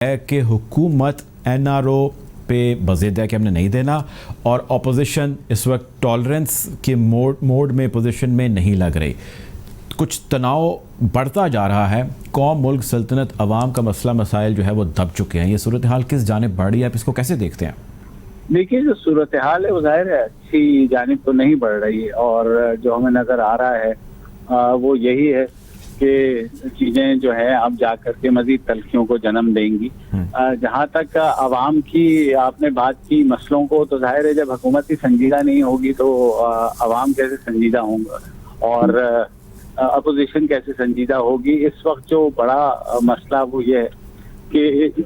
है कि हुकूमत एनआरओ पे बज़िद है कि हमने नहीं देना और अपोजिशन इस वक्त टॉलरेंस के मोड में पोजीशन में नहीं लग रही। कुछ तनाव बढ़ता जा रहा है। कौम, मुल्क, सल्तनत, अवाम का मसला मसाइल जो है वो दब चुके हैं। ये सूरत हाल किस जानिब बढ़ रही है, आप इसको कैसे देखते हैं? देखिए, जो सूरत हाल है वो जाहिर है अच्छी जानिब तो नहीं बढ़ रही है और जो हमें नज़र आ रहा है वो यही है कि चीज़ें जो है अब जा कर के मजीद तलखियों को जन्म देंगी। जहाँ तक आवाम की आपने बात की मसलों को, तो जाहिर है जब हुकूमत ही संजीदा नहीं होगी तो आवाम कैसे संजीदा होंगे और अपोजिशन कैसे संजीदा होगी। इस वक्त जो बड़ा मसला वो ये है कि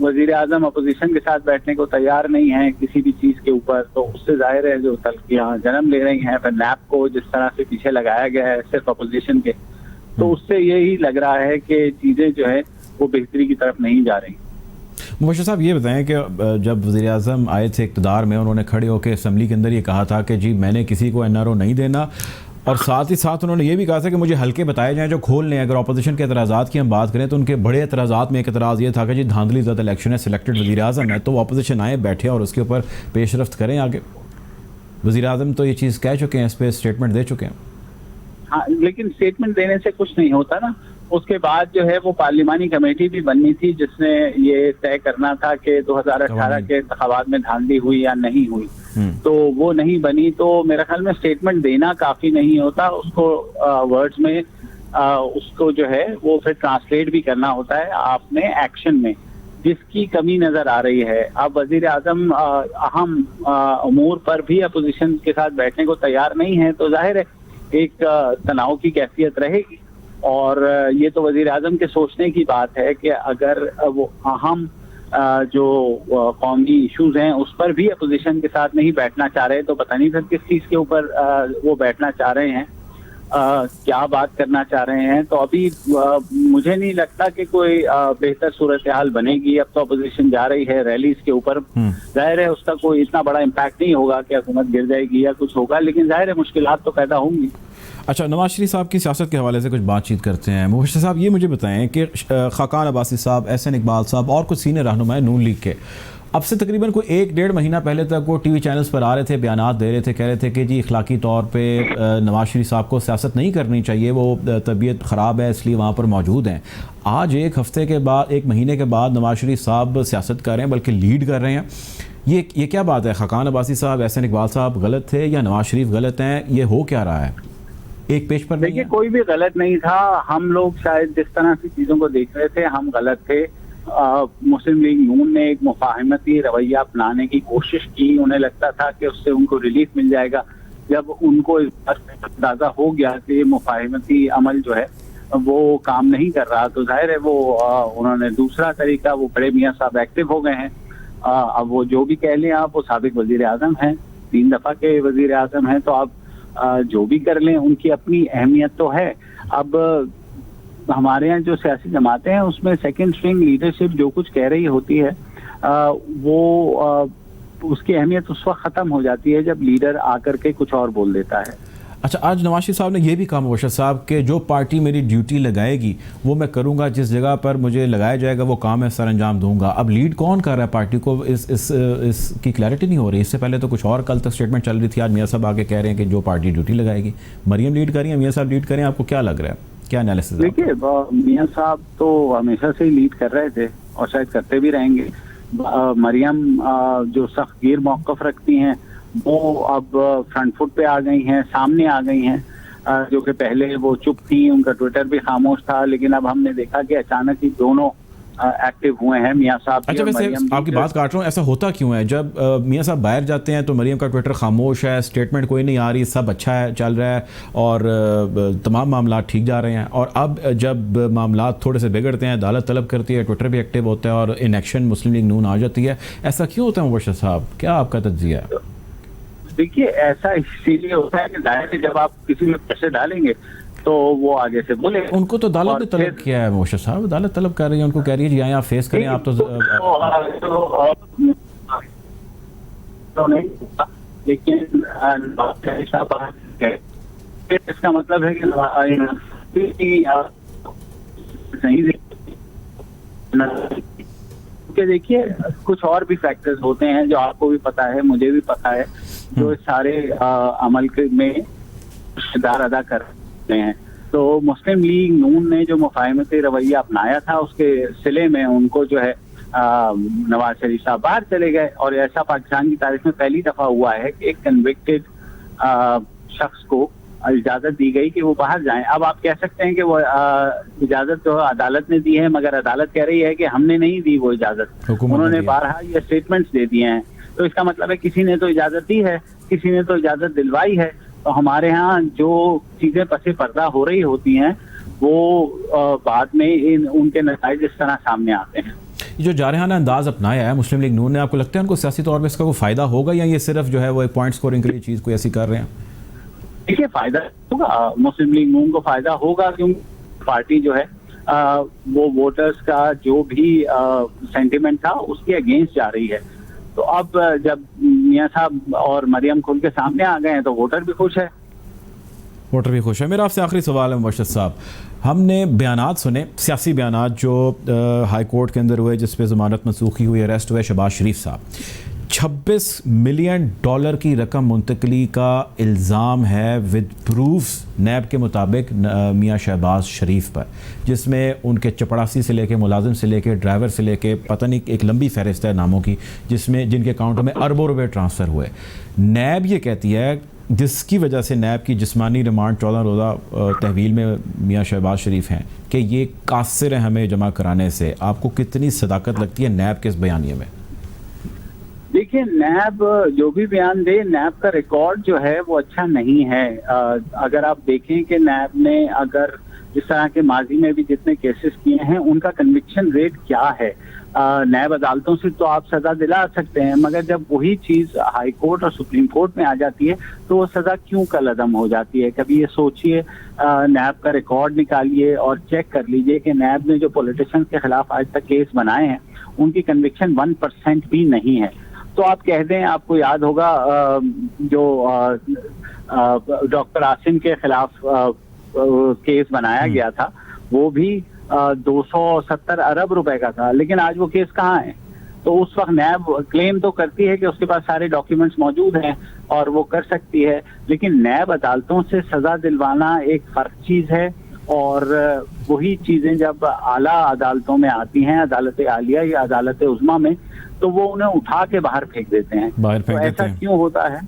वजीर आजम अपोजिशन के साथ बैठने को तैयार नहीं है किसी भी चीज़ के ऊपर, तो उससे जाहिर है जो तलखियाँ जन्म ले रही हैं। फिर नैब को जिस तरह से पीछे लगाया गया है सिर्फ अपोजिशन के, तो उससे यही लग रहा है कि चीज़ें जो है वो बेहतरी की तरफ नहीं जा रही। मुबश्शिर साहब, ये बताएं कि जब वज़ीर आज़म आए थे इक़्तिदार में, उन्होंने खड़े होकर असम्बली के अंदर ये कहा था कि जी मैंने किसी को एनआरओ नहीं देना, और साथ ही साथ उन्होंने ये भी कहा था कि मुझे हल्के बताए जाएं जो खोल लें। अगर अपोजिशन के एतराज़ात की हम बात करें तो उनके बड़े एतराज़ात में एक एतराज़ ये था कि जी धांधली ज़्यादा इलेक्शन है, सिलेक्टेड वज़ीर आज़म है, तो वो अपोजिशन आए, बैठे और उसके ऊपर पेशरफ्त करें आगे। वज़ीर आज़म तो ये चीज़ कह चुके हैं, इस पर स्टेटमेंट दे चुके हैं। हाँ, लेकिन स्टेटमेंट देने से कुछ नहीं होता ना। उसके बाद जो है वो पार्लिमानी कमेटी भी बननी थी जिसने ये तय करना था कि 2018 के इंतखाबात में धांधली हुई या नहीं हुई, तो वो नहीं बनी। तो मेरे ख्याल में स्टेटमेंट देना काफी नहीं होता, उसको वर्ड्स में उसको जो है वो फिर ट्रांसलेट भी करना होता है आपने एक्शन में, जिसकी कमी नजर आ रही है। अब वजीर आजम अहम अमूर पर भी अपोजिशन के साथ बैठने को तैयार नहीं है, तो जाहिर है एक तनाव की कैफियत रहेगी। और ये तो वजीर आजम के सोचने की बात है कि अगर वो अहम जो कौमी इश्यूज हैं उस पर भी अपोजिशन के साथ नहीं बैठना चाह रहे, तो पता नहीं फिर किस चीज़ के ऊपर वो बैठना चाह रहे हैं, क्या बात करना चाह रहे हैं। तो अभी मुझे नहीं लगता कि कोई बेहतर सूरत हाल बनेगी। अब तो अपोजिशन जा रही है रैलीज के ऊपर, जाहिर है उसका कोई इतना बड़ा इम्पैक्ट नहीं होगा कि हुकूमत गिर जाएगी या कुछ होगा, लेकिन जाहिर है मुश्किलात तो पैदा होंगी। अच्छा, नवाज शरीफ साहब की सियासत के हवाले से कुछ बातचीत करते हैं। मुबश्शिर साहब, ये मुझे बताएं कि खाकान अब्बासी साहब, एहसन इकबाल साहब और कुछ सीनियर रहनुमा नून लीग के अब से तकरीबन कोई 1-1.5 महीना पहले तक वो टीवी चैनल्स पर आ रहे थे, बयानात दे रहे थे, कह रहे थे कि जी इखलाकी तौर पे नवाज शरीफ साहब को सियासत नहीं करनी चाहिए, वो तबीयत ख़राब है इसलिए वहाँ पर मौजूद हैं। आज एक हफ्ते के बाद, 1 महीने के बाद नवाज शरीफ साहब सियासत कर रहे हैं, बल्कि लीड कर रहे हैं। ये क्या बात है? खाकान अब्बासी साहब, एहसन इकबाल साहब गलत थे या नवाज शरीफ गलत हैं? ये हो क्या रहा है? एक पेज पर देखिए, कोई भी गलत नहीं था। हम लोग शायद जिस तरह से चीज़ों को देख रहे थे हम गलत थे। मुस्लिम लीग नून ने एक मुफाहमती रवैया अपनाने की कोशिश की, उन्हें लगता था कि उससे उनको रिलीफ मिल जाएगा। जब उनको इस बात का अंदाजा हो गया कि मुफाहमती अमल जो है वो काम नहीं कर रहा, तो जाहिर है वो उन्होंने दूसरा तरीका, वो बड़े मियाँ साहब एक्टिव हो गए हैं। अब वो जो भी कह लें आप, वो साबिक वजीर आजम हैं, 3 दफ़ा के वजीर आजम हैं, तो आप जो भी कर लें उनकी अपनी अहमियत तो है। अब हमारे यहाँ जो सियासी जमातें हैं उसमें सेकंड स्ट्रिंग लीडरशिप जो कुछ कह रही होती है वो उसकी अहमियत उस वक्त ख़त्म हो जाती है जब लीडर आकर के कुछ और बोल देता है। अच्छा, आज नवाज शरीफ साहब ने यह भी कहा मुबश्शिर साहब कि जो पार्टी मेरी ड्यूटी लगाएगी वो मैं करूंगा, जिस जगह पर मुझे लगाया जाएगा वो काम मैं सर अंजाम दूंगा। अब लीड कौन कर रहा है पार्टी को, इसकी क्लैरिटी नहीं हो रही। इससे पहले तो कुछ और, कल तक स्टेटमेंट चल रही थी, आज मियाँ साहब आके कह रहे हैं कि जो पार्टी ड्यूटी लगाएगी। मरियम लीड करें या मियाँ साहब लीड करें, आपको क्या लग रहा है, क्या एनालिसिस? देखिए, मियाँ साहब तो हमेशा से ही लीड कर रहे थे और शायद करते भी रहेंगे। मरियम जो सख्त गिर मौक़िफ़ रखती हैं वो अब फ्रंट फुट पे आ गई हैं, सामने आ गई हैं, जो कि पहले वो चुप थी, उनका ट्विटर भी खामोश था, लेकिन अब हमने देखा कि अचानक ही दोनों एक्टिव हुए हैं, मियाँ साहब। अच्छा, वैसे आपकी बात काट रहा हूँ, ऐसा होता क्यों है जब मियाँ साहब बाहर जाते हैं तो मरियम का ट्विटर खामोश है, स्टेटमेंट कोई नहीं आ रही, सब अच्छा है, चल रहा है और तमाम मामला ठीक जा रहे हैं, और अब जब मामला थोड़े से बिगड़ते हैं, अदालत तलब करती है, ट्विटर भी एक्टिव होता है और इन एक्शन मुस्लिम लीग नून आ जाती है, ऐसा क्यों होता है मुबश्शिर साहब? क्या आपका तज्जिया है? देखिए, ऐसा इसीलिए होता है कि जाहिर है जब आप किसी में पैसे डालेंगे तो वो आगे से बोले। उनको तो अदालत ने तलब किया है मुबश्शिर साहब, अदालत तलब कर रही है, उनको कह रही है जी आप फेस करें। आप तो लेकिन इसका मतलब है कि सही क्योंकि देखिए कुछ और भी फैक्टर्स होते हैं जो आपको भी पता है, मुझे भी पता है, जो इस सारे अमल में किरदार अदा कर रहे हैं। तो मुस्लिम लीग नून ने जो मुफाहमती रवैया अपनाया था, उसके सिले में उनको जो है नवाज शरीफ साहब बाहर चले गए। और ऐसा पाकिस्तान की तारीख में पहली दफा हुआ है कि एक कन्विक्टेड शख्स को इजाजत दी गई कि वो बाहर जाएं। अब आप कह सकते हैं कि वो इजाजत तो अदालत ने दी है, मगर अदालत कह रही है कि हमने नहीं दी वो इजाजत। उन्होंने बारहा ये स्टेटमेंट्स दे दिए हैं। तो इसका मतलब है किसी ने तो इजाजत दी है, किसी ने तो इजाजत दिलवाई है। तो हमारे यहाँ जो चीजें पसे पर्दा हो रही होती हैं वो बाद में उनके नतीजे इस तरह सामने आते हैं। ये जो जारहाना अंदाज अपनाया है मुस्लिम लीग नून ने, आपको लगता है उनको सियासी तौर पर इसका कोई फायदा होगा, या ये सिर्फ जो है वो एक पॉइंट स्कोरिंग के लिए चीज कोई ऐसी कर रहे हैं? देखिए फायदा होगा, मुस्लिम लीग नून को फायदा होगा, क्योंकि पार्टी जो है वो वोटर्स का जो भी सेंटिमेंट था उसके अगेंस्ट जा रही है। तो अब जब मियां साहब और मरियम खुल के सामने आ गए हैं तो वोटर भी खुश है। वोटर भी खुश है। मेरा आपसे आखिरी सवाल है मुबश्शिर साहब, हमने बयानात सुने, सियासी बयानात जो हाई कोर्ट के अंदर हुए, जिस पे ज़मानत मनसूखी हुई, अरेस्ट हुए शहबाज शरीफ साहब। $26 मिलियन की रकम मुंतकली का इल्ज़ाम है विद प्रूफ्स नैब के मुताबिक मियां शहबाज शरीफ पर, जिसमें उनके चपड़ासी से लेके मुलाजिम से लेके ड्राइवर से लेके पता नहीं एक लंबी फहरिस्त है नामों की, जिसमें जिनके अकाउंटों में अरबों रुपए ट्रांसफ़र हुए। नैब ये कहती है जिसकी वजह से नैब की जिस्मानी रिमांड 14 रोज़ा तहवील में मियां शहबाज शरीफ हैं कि ये कासिर है हमें जमा कराने से। आपको कितनी सदाकत लगती है नैब के इस बयानिए में? देखिए नैब जो भी बयान दे, नैब का रिकॉर्ड जो है वो अच्छा नहीं है। अगर आप देखें कि नैब ने अगर इस तरह के माजी में भी जितने केसेस किए हैं उनका कन्विक्शन रेट क्या है, नैब अदालतों से तो आप सजा दिला सकते हैं, मगर जब वही चीज हाई कोर्ट और सुप्रीम कोर्ट में आ जाती है तो वो सजा क्यों कलअदम हो जाती है। कभी ये सोचिए, नैब का रिकॉर्ड निकालिए और चेक कर लीजिए कि नैब ने जो पॉलिटिशियंस के खिलाफ आज तक केस बनाए हैं उनकी कन्विक्शन 1% भी नहीं है। तो आप कह दें, आपको याद होगा जो डॉक्टर आसिम के खिलाफ केस बनाया गया था, वो भी 270 अरब रुपए का था, लेकिन आज वो केस कहाँ है? तो उस वक्त नैब क्लेम तो करती है कि उसके पास सारे डॉक्यूमेंट्स मौजूद हैं और वो कर सकती है, लेकिन नैब अदालतों से सजा दिलवाना एक फर्क चीज है, और वही चीजें जब आला अदालतों में आती हैं, अदालत आलिया या अदालत उज़्मा में, तो वो उन्हें उठा के बाहर फेंक देते हैं। तो ऐसा क्यों होता है?